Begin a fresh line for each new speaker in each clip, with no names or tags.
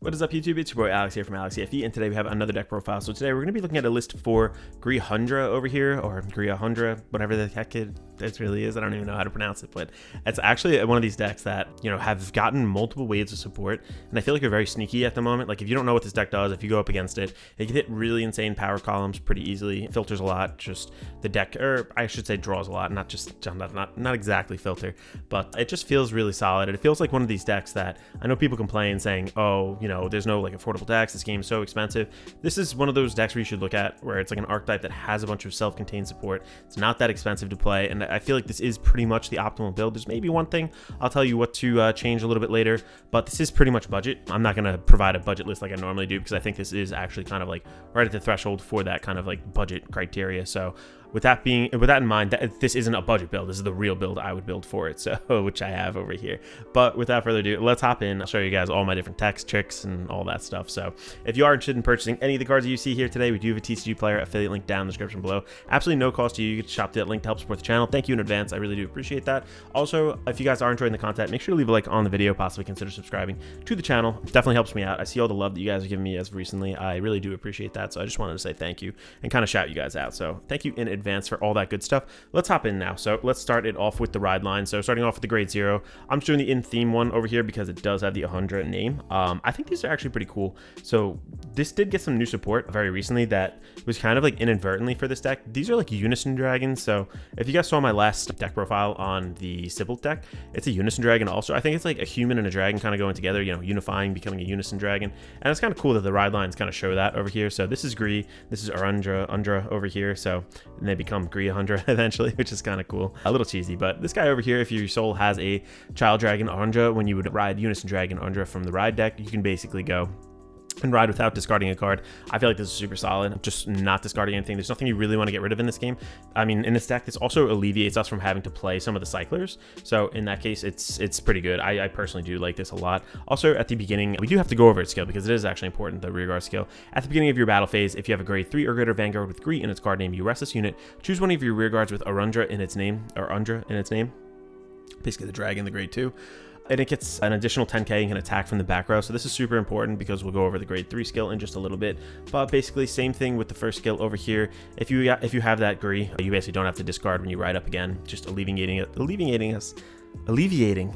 What is up, YouTube? It's your boy Alex here from AlexCFE, and today we have another deck profile. So today we're going to be looking at a list for Grhyaundra over here, or Grhyaundra, whatever the heck it really is. I don't even know how to pronounce it, but it's actually one of these decks that, you know, have gotten multiple waves of support, and I feel like they're very sneaky at the moment. Like, if you don't know what this deck does, if you go up against it, it can hit really insane power columns pretty easily. It filters a lot, just the deck, or I should say draws a lot, not exactly filter, but it just feels really solid. And it feels like one of these decks that I know people complain saying, oh, you know, there's no like affordable decks, this game is so expensive. This is one of those decks where you should look at where it's like an archetype that has a bunch of self-contained support. It's not that expensive to play, and I feel like this is pretty much the optimal build. There's maybe one thing I'll tell you what to change a little bit later, but this is pretty much budget. I'm not going to provide a budget list like I normally do, because I think this is actually kind of like right at the threshold for that kind of like budget criteria. So with that in mind, this isn't a budget build. This is the real build I would build for it, so which I have over here. But without further ado, let's hop in. I'll show you guys all my different techs, tricks, and all that stuff. So if you are interested in purchasing any of the cards that you see here today, we do have a TCG Player affiliate link down in the description below. Absolutely no cost to you. You get to shop through that link to help support the channel. Thank you in advance. I really do appreciate that. Also, if you guys are enjoying the content, make sure to leave a like on the video. Possibly consider subscribing to the channel. It definitely helps me out. I see all the love that you guys are giving me as of recently. I really do appreciate that. So I just wanted to say thank you and kind of shout you guys out. So thank you in advance for all that good stuff. Let's hop in now. So let's start it off with the ride line. So starting off with the grade 0, I'm just doing the in theme one over here because it does have the Grhyaundra name. I think these are actually pretty cool. So this did get some new support very recently that was kind of like inadvertently for this deck. These are like unison dragons. So if you guys saw my last deck profile on the Sybil deck, it's a unison dragon also. I think it's like a human and a dragon kind of going together, you know, unifying, becoming a unison dragon. And it's kind of cool that the ride lines kind of show that over here. So this is Grhy, this is Grhyaundra over here. So and they become Grhyaundra eventually, which is kind of cool. A little cheesy, but this guy over here, if your soul has a child dragon Grhyaundra, when you would ride unison dragon Grhyaundra from the ride deck, you can basically go and ride without discarding a card. I feel like this is super solid, just not discarding anything. There's nothing you really want to get rid of in this game. I mean, in this deck, this also alleviates us from having to play some of the cyclers. So in that case, it's pretty good. I personally do like this a lot. Also, at the beginning, we do have to go over its skill because it is actually important, the rearguard skill. At the beginning of your battle phase, if you have a grade 3 or greater Vanguard with Grhy in its card name, you rest this unit. Choose one of your rearguards with Grhyaundra in its name, or Grhyaundra in its name. Basically the dragon, the grade 2. And it gets an additional 10k and can attack from the back row. So this is super important because we'll go over the grade 3 skill in just a little bit. But basically same thing with the first skill over here. If you have that Grhy, you basically don't have to discard when you ride up again, just alleviating,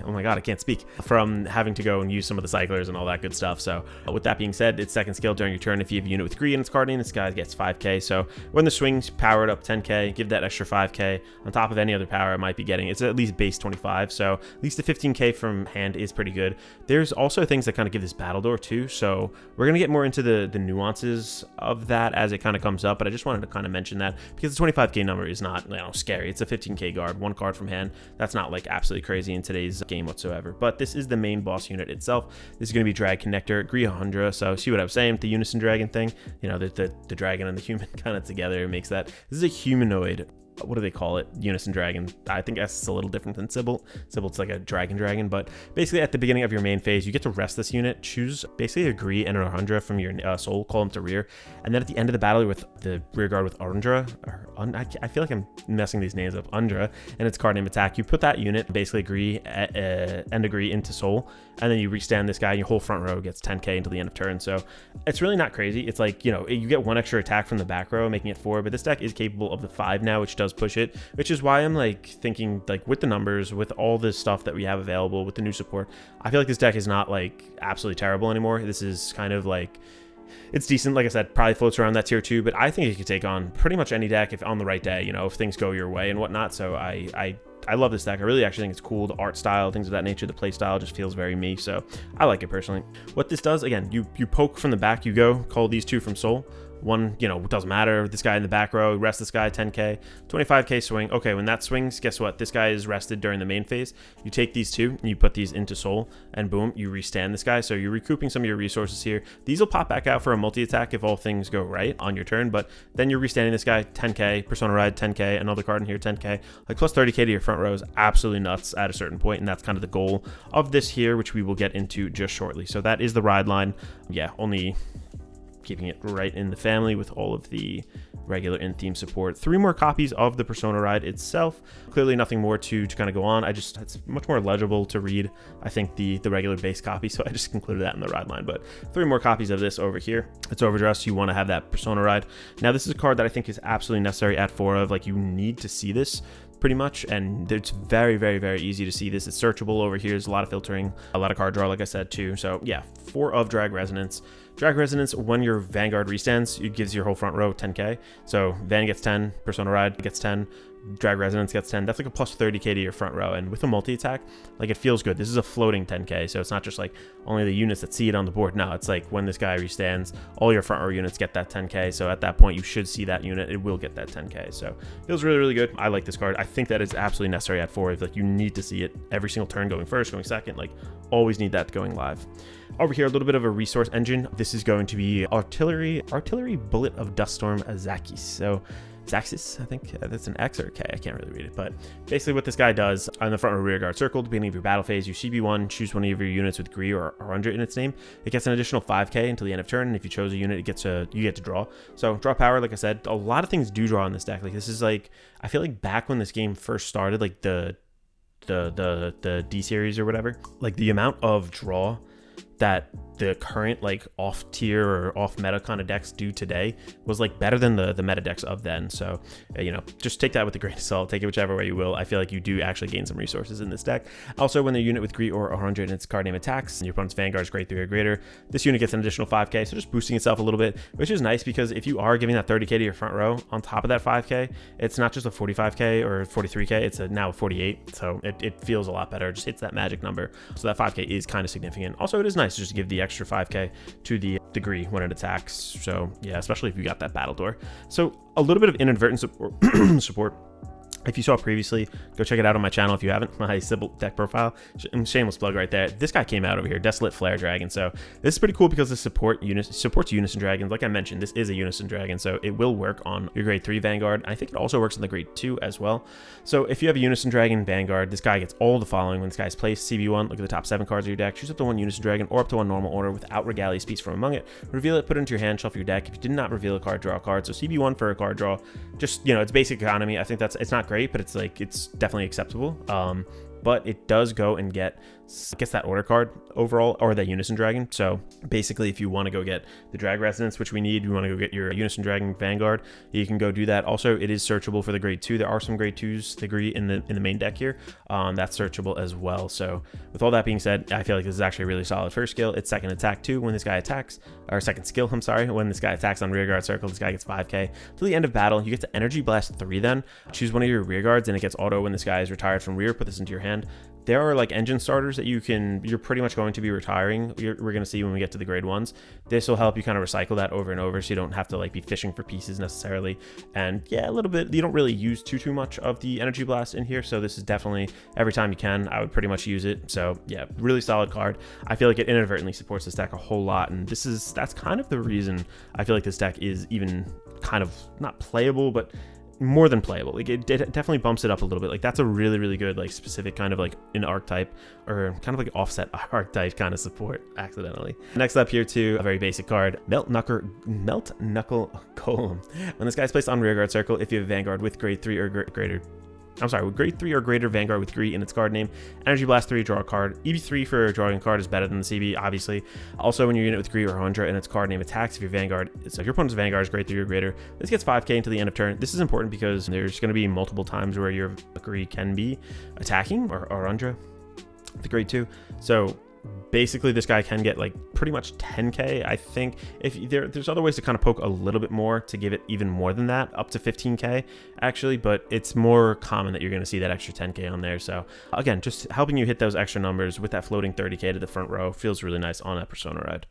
oh my god, I can't speak, from having to go and use some of the cyclers and all that good stuff. So with that being said, its second skill during your turn, if you have a unit with Grhy in its card name, this guy gets 5k. So when the swings powered up 10k, give that extra 5k on top of any other power it might be getting. It's at least base 25, so at least the 15k from hand is pretty good. There's also things that kind of give this battle door too, so we're gonna get more into the nuances of that as it kind of comes up, but I just wanted to kind of mention that because the 25k number is not, you know, scary. It's a 15k guard, one card from hand. That's not like absolutely crazy in today's game whatsoever. But this is the main boss unit itself. This is going to be Drag Connector, Grhyaundra. So see what I'm saying, the unison dragon thing, you know, the dragon and the human kind of together makes that. This is a humanoid, what do they call it, unison dragon. I think that's a little different than Sybil. Sybil's like a dragon, but basically at the beginning of your main phase, you get to rest this unit, choose basically a Grhy and a Grhyaundra from your soul, call them to rear, and then at the end of the battle with the rear guard with Grhyaundra, I feel like I'm messing these names up, Grhyaundra, and its card name attack, you put that unit, basically Grhy and a Grhy into soul, and then you restand this guy, and your whole front row gets 10k until the end of turn. So it's really not crazy. It's like, you know, you get one extra attack from the back row, making it 4, but this deck is capable of the 5 now, which does push it, which is why I'm like thinking, like, with the numbers, with all this stuff that we have available, with the new support, I feel like this deck is not like absolutely terrible anymore. This is kind of like, it's decent. Like I said, probably floats around that tier 2, but I think it could take on pretty much any deck if on the right day, you know, if things go your way and whatnot. So I love this deck. I really actually think it's cool. The art style, things of that nature, the play style just feels very me. So I like it personally. What this does, again, you poke from the back, you go, call these 2 from soul. One, you know, it doesn't matter. This guy in the back row, rest this guy, 10k, 25k swing. Okay, when that swings, guess what? This guy is rested during the main phase. You take these 2 and you put these into soul, and boom, you restand this guy. So you're recouping some of your resources here. These will pop back out for a multi-attack if all things go right on your turn, but then you're restanding this guy, 10k, Persona Ride, 10k, another card in here, 10k, like plus 30k to your front row is absolutely nuts at a certain point, and that's kind of the goal of this here, which we will get into just shortly. So that is the ride line. Yeah, only keeping it right in the family with all of the regular in-theme support. 3 more copies of the Persona ride itself. Clearly nothing more to kind of go on. It's much more legible to read, I think, the regular base copy, so I just included that in the ride line. But 3 more copies of this over here. It's overdressed. You want to have that Persona ride. Now, this is a card that I think is absolutely necessary at 4 of. Like, you need to see this pretty much, and it's very, very, very easy to see this. It's searchable over here. There's a lot of filtering, a lot of card draw, like I said, too. So yeah, 4 of Drag Resonance. Drag Resonance, when your Vanguard restands, it gives your whole front row 10k. So Van gets 10, Persona Ride gets 10, Drag Resonance gets 10. That's like a plus 30k to your front row. And with a multi-attack, like, it feels good. This is a floating 10k, so it's not just like only the units that see it on the board. No, it's like when this guy restands, all your front row units get that 10k. So at that point, you should see that unit. It will get that 10k. So it feels really, really good. I like this card. I think that is absolutely necessary at 4. Like, you need to see it every single turn, going first, going second. Like, always need that going live. Over here, a little bit of a resource engine. This is going to be artillery bullet of Duststorm Zakis. So Zaxis, I think that's an X or a K. I can't really read it, but basically what this guy does on the front or rear guard circle, at the beginning of your battle phase, you CB1, choose one of your units with Grhy or Grhyaundra in its name. It gets an additional 5k until the end of turn, and if you chose a unit, you get to draw. So draw power, like I said, a lot of things do draw in this deck. Like, this is like, I feel like back when this game first started, like the D series or whatever, like the amount of draw that the current like off tier or off meta kind of decks do today was like better than the meta decks of then. So you know, just take that with a grain of salt, take it whichever way you will. I feel like you do actually gain some resources in this deck. Also, when the unit with Grhy or 100 in its card name attacks and your opponent's Vanguard is grade 3 or greater, this unit gets an additional 5k, so just boosting itself a little bit, which is nice because if you are giving that 30k to your front row on top of that 5k, it's not just a 45k or 43k, it's now a 48, so it feels a lot better. It just hits that magic number, so that 5k is kind of significant. Also, it is nice just to give the extra 5k to the degree when it attacks. So yeah, especially if you got that battle door. So a little bit of inadvertent support. If you saw previously, go check it out on my channel if you haven't, my Sybil deck profile. Shameless plug right there. This guy came out over here, Desolate Flare Dragon. So this is pretty cool because this supports Unison Dragons. Like I mentioned, this is a Unison Dragon, so it will work on your grade 3 Vanguard. I think it also works on the grade 2 as well. So if you have a Unison Dragon Vanguard, this guy gets all the following when this guy's placed. CB1, look at the top 7 cards of your deck, choose up to 1 Unison Dragon or up to 1 normal order without Regalia Speech from among it. Reveal it, put it into your hand, shuffle your deck. If you did not reveal a card, draw a card. So CB1 for a card draw. Just, you know, it's basic economy. I think it's not great, but it's like, it's definitely acceptable. But it does go and gets that order card overall, or that Unison Dragon. So basically, if you want to go get the Drag Resonance, which we need, you want to go get your Unison Dragon Vanguard, you can go do that. Also, it is searchable for the grade 2. There are some grade 2s degree in the main deck here. That's searchable as well. So with all that being said, I feel like this is actually a really solid first skill. It's second attack too when this guy attacks, or second skill, I'm sorry, when this guy attacks on rear guard circle, this guy gets 5k. Till the end of battle, you get to Energy Blast 3 then. Choose one of your rear guards and it gets auto when this guy is retired from rear. Put this into your hand. There are like engine starters that you're pretty much going to be retiring. We're going to see when we get to the grade 1s. This will help you kind of recycle that over and over, so you don't have to like be fishing for pieces necessarily. And yeah, a little bit, you don't really use too much of the Energy Blast in here. So this is definitely, every time you can, I would pretty much use it. So yeah, really solid card. I feel like it inadvertently supports this deck a whole lot. And that's kind of the reason I feel like this deck is even kind of not playable, but more than playable. Like it definitely bumps it up a little bit. Like that's a really, really good, like specific kind of like an archetype, or kind of like offset archetype kind of support accidentally. Next up here too, a very basic card, Melt Knuckle Golem. When this guy's placed on rear guard circle, if you have Vanguard with grade 3 or greater, with grade 3 or greater Vanguard with Grhy in its card name, Energy Blast 3, draw a card. EV3 for drawing a card is better than the CB, obviously. Also, when your unit with Grhy or 100 in its card name attacks, if your Vanguard, so if your opponent's Vanguard is grade 3 or greater, this gets 5k until the end of turn. This is important because there's going to be multiple times where your Grhy can be attacking, or 100, the grade 2. So basically this guy can get like pretty much 10k. I think if there's other ways to kind of poke a little bit more to give it even more than that, up to 15k actually, but it's more common that you're going to see that extra 10k on there. So again, just helping you hit those extra numbers with that floating 30k to the front row feels really nice on that Persona ride.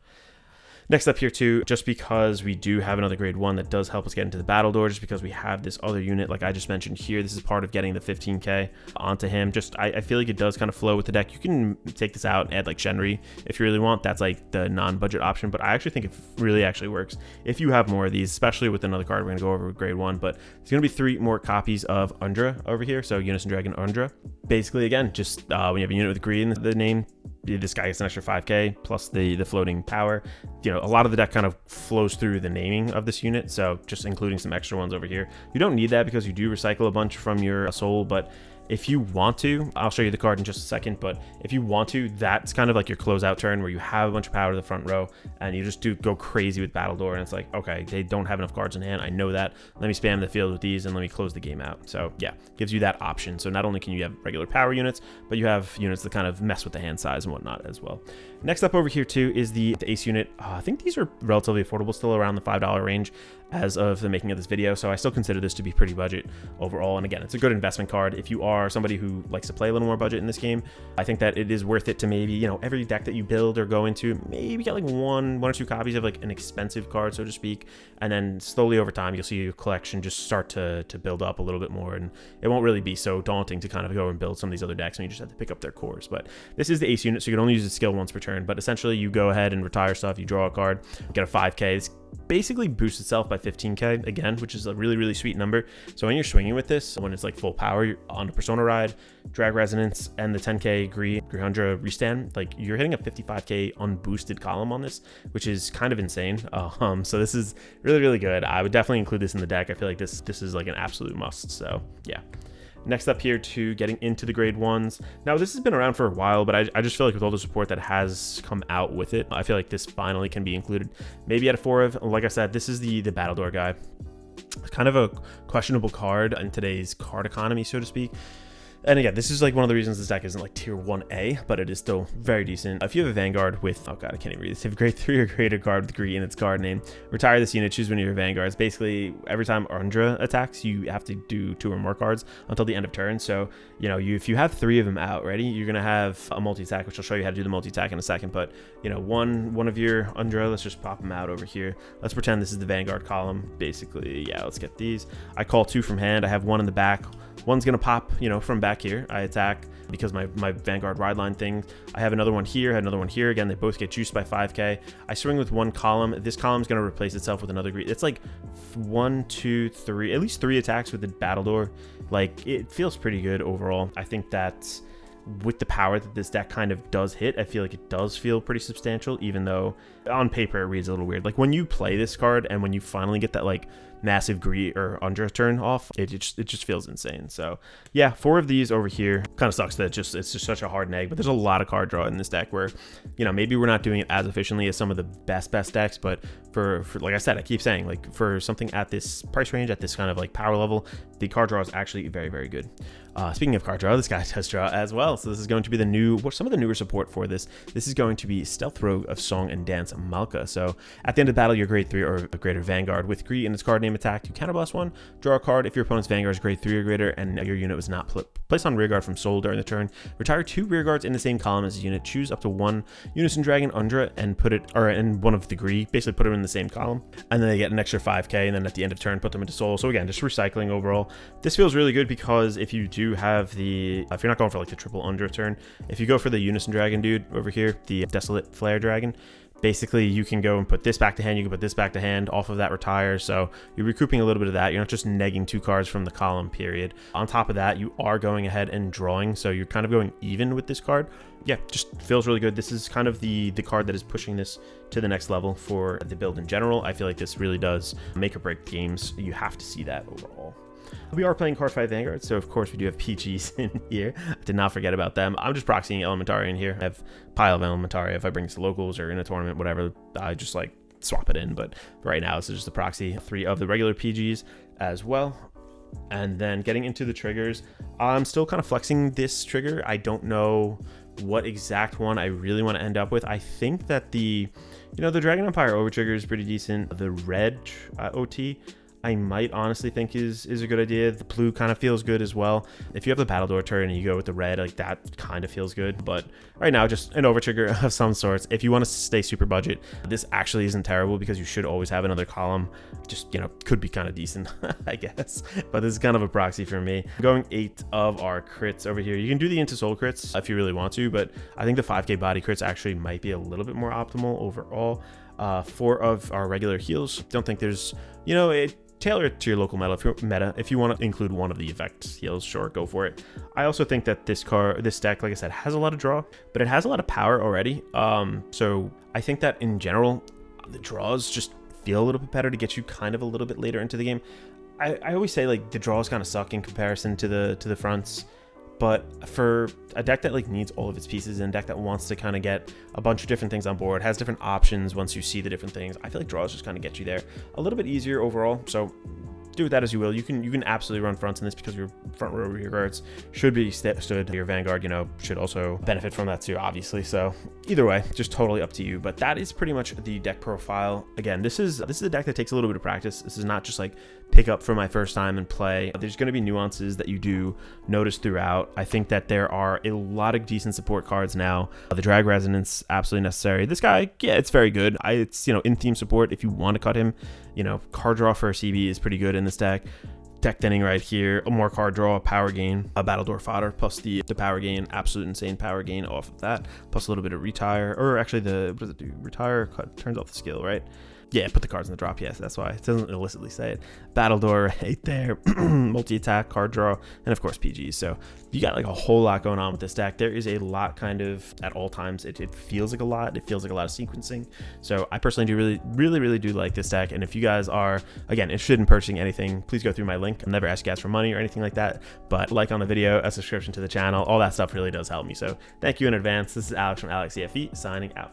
Next up here too, just because we do have another grade 1 that does help us get into the battle door, just because we have this other unit like I just mentioned here, this is part of getting the 15k onto him. Just I feel like it does kind of flow with the deck. You can take this out and add like Shenri if you really want. That's like the non-budget option, but I actually think it really actually works if you have more of these, especially with another card we're going to go over with grade 1. But there's going to be 3 more copies of Grhyaundra over here, so Unison Dragon Grhyaundra. Basically, again, just when you have a unit with Grhy in the name, this guy gets an extra 5k plus the floating power. You know, a lot of the deck kind of flows through the naming of this unit, so just including some extra ones over here. You don't need that because you do recycle a bunch from your soul, but if you want to, I'll show you the card in just a second, but if you want to, that's kind of like your closeout turn where you have a bunch of power to the front row and you just go crazy with Battledore, and it's like, okay, they don't have enough cards in hand, I know that, let me spam the field with these and let me close the game out. So yeah, gives you that option. So not only can you have regular power units, but you have units that kind of mess with the hand size and whatnot as well. Next up over here too is the ace unit. I think these are relatively affordable, still around the $5 range as of the making of this video, so I still consider this to be pretty budget overall. And again, it's a good investment card if you are somebody who likes to play a little more budget in this game. I think that it is worth it to maybe, you know, every deck that you build or go into, maybe get like one or two copies of like an expensive card, so to speak, and then slowly over time you'll see your collection just start to build up a little bit more, and it won't really be so daunting to kind of go and build some of these other decks and you just have to pick up their cores. But this is the ace unit, so you can only use the skill once per turn, but essentially you go ahead and retire stuff, you draw a card, get a 5k. It's basically boosts itself by 15k again, which is a really sweet number. So when you're swinging with this, when it's like full power, you're on the Persona Ride, Drag Resonance, and the 10k Grhyundra restand, like you're hitting a 55k unboosted column on this, which is kind of insane. So this is really good. I would definitely include this in the deck. I feel like this is like an absolute must. So yeah. Next up here to getting into the grade 1s. Now this has been around for a while, but I just feel like with all the support that has come out with it, I feel like this finally can be included. Maybe at a 4 of, like I said, this is the Battledore guy. Kind of a questionable card in today's card economy, so to speak. And again, this is like one of the reasons this deck isn't like tier 1A, but it is still very decent. If you have a Vanguard with, oh god, I can't even read this. If you have a grade 3 or greater card with Grhy in its card name, retire this unit, choose one of your Vanguards. Basically, every time Grhyaundra attacks, you have to do 2 or more cards until the end of turn. So, you know, if you have 3 of them out ready, you're going to have a multi-attack, which I'll show you how to do the multi-attack in a second. But, you know, one of your Grhyaundra, let's just pop them out over here. Let's pretend this is the Vanguard column. Basically, yeah, let's get these. I call 2 from hand. I have 1 in the back. One's gonna pop, you know, from back here. I attack because my Vanguard ride line thing. I have another one here, I have another one here. Again, they both get juiced by 5k. I swing with 1 column. This column's gonna replace itself with another green. It's like 1, 2, 3, at least 3 attacks with the Battledore. Like, it feels pretty good overall. I think that with the power that this deck kind of does hit, I feel like it does feel pretty substantial, even though on paper it reads a little weird. Like when you play this card and when you finally get that like massive Grhy or Grhyaundra turn off, it just feels insane. So yeah, 4 of these over here. Kind of sucks that it's just such a hard neg, but there's a lot of card draw in this deck where, you know, maybe we're not doing it as efficiently as some of the best decks, but for like I said, I keep saying, like for something at this price range, at this kind of like power level, the card draw is actually very good. Speaking of card draw, this guy does draw as well. So this is going to be the new, some of the newer support for this. This is going to be Stealth Rogue of Song and Dance Malka. So at the end of battle, your grade 3 or a greater Vanguard with Grhy in its card name attack, you counterblast 1, draw a card. If your opponent's Vanguard is grade 3 or greater and your unit was not placed on rearguard from soul during the turn, retire 2 rearguards in the same column as a unit. Choose up to 1 Unison Dragon Grhyaundra and put it, or in one of the Grhy, basically put them in the same column, and then they get an extra 5k, and then at the end of turn put them into soul. So again, just recycling overall. This feels really good because if you do have the, if you're not going for like the triple Grhyaundra turn, if you go for the Unison Dragon dude over here, the Desolate Flare Dragon, basically you can go and put this back to hand, you can put this back to hand, off of that retire, so you're recouping a little bit of that. You're not just negging 2 cards from the column period. On top of that, you are going ahead and drawing, so you're kind of going even with this card. Yeah, just feels really good. This is kind of the card that is pushing this to the next level for the build in general. I feel like this really does make or break games. You have to see that overall. We are playing Cardfight Vanguard, so of course we do have PGs in here. I did not forget about them. I'm just proxying Elementary in here. I have a pile of Elementary. If I bring this to locals or in a tournament, whatever, I just like swap it in. But right now, this is just a proxy. 3 of the regular PGs as well. And then getting into the triggers, I'm still kind of flexing this trigger. I don't know what exact one I really want to end up with. I think that the Dragon Empire over trigger is pretty decent. The red OT, I might honestly think is a good idea. The blue kind of feels good as well. If you have the Battledore turn and you go with the red, like that kind of feels good. But right now, just an over trigger of some sorts. If you want to stay super budget, this actually isn't terrible because you should always have another column. Just, you know, could be kind of decent, I guess. But this is kind of a proxy for me. Going 8 of our crits over here. You can do the into soul crits if you really want to, but I think the 5k body crits actually might be a little bit more optimal overall. 4 of our regular heals. Don't think there's, you know, tailor it to your local meta. If you want to include one of the effect heals, sure, go for it. I also think that this deck, like I said, has a lot of draw, but it has a lot of power already. So I think that in general, the draws just feel a little bit better to get you kind of a little bit later into the game. I always say like the draws kind of suck in comparison to the fronts, but for a deck that like needs all of its pieces and a deck that wants to kind of get a bunch of different things on board, has different options once you see the different things, I feel like draws just kind of get you there a little bit easier overall. So do with that as you will. You can absolutely run fronts in this because your front row rear guards should be stood. Your Vanguard, you know, should also benefit from that too, obviously. So either way, just totally up to you. But that is pretty much the deck profile. Again, this is a deck that takes a little bit of practice. This is not just like pick up for my first time and play. There's going to be nuances that you do notice throughout. I think that there are a lot of decent support cards now. The drag resonance, absolutely necessary. This guy, yeah, it's very good. It's, you know, in theme support if you want to cut him. You know, card draw for a CB is pretty good in this deck. Deck thinning right here, a more card draw, power gain, a battledore fodder, plus the power gain, absolute insane power gain off of that, plus a little bit of retire, or actually what does it do? Retire turns off the skill, right? Yeah, put the cards in the drop, yes, that's why. It doesn't illicitly say it. Battledore right there, multi-attack, card draw, and of course PGs. So you got like a whole lot going on with this deck. There is a lot kind of at all times. It feels like a lot. It feels like a lot of sequencing. So I personally do really do like this deck. And if you guys are, again, interested in purchasing anything, please go through my link. I'll never ask you guys for money or anything like that, but like on the video, a subscription to the channel, all that stuff really does help me. So thank you in advance. This is Alex from Alex CFE signing out.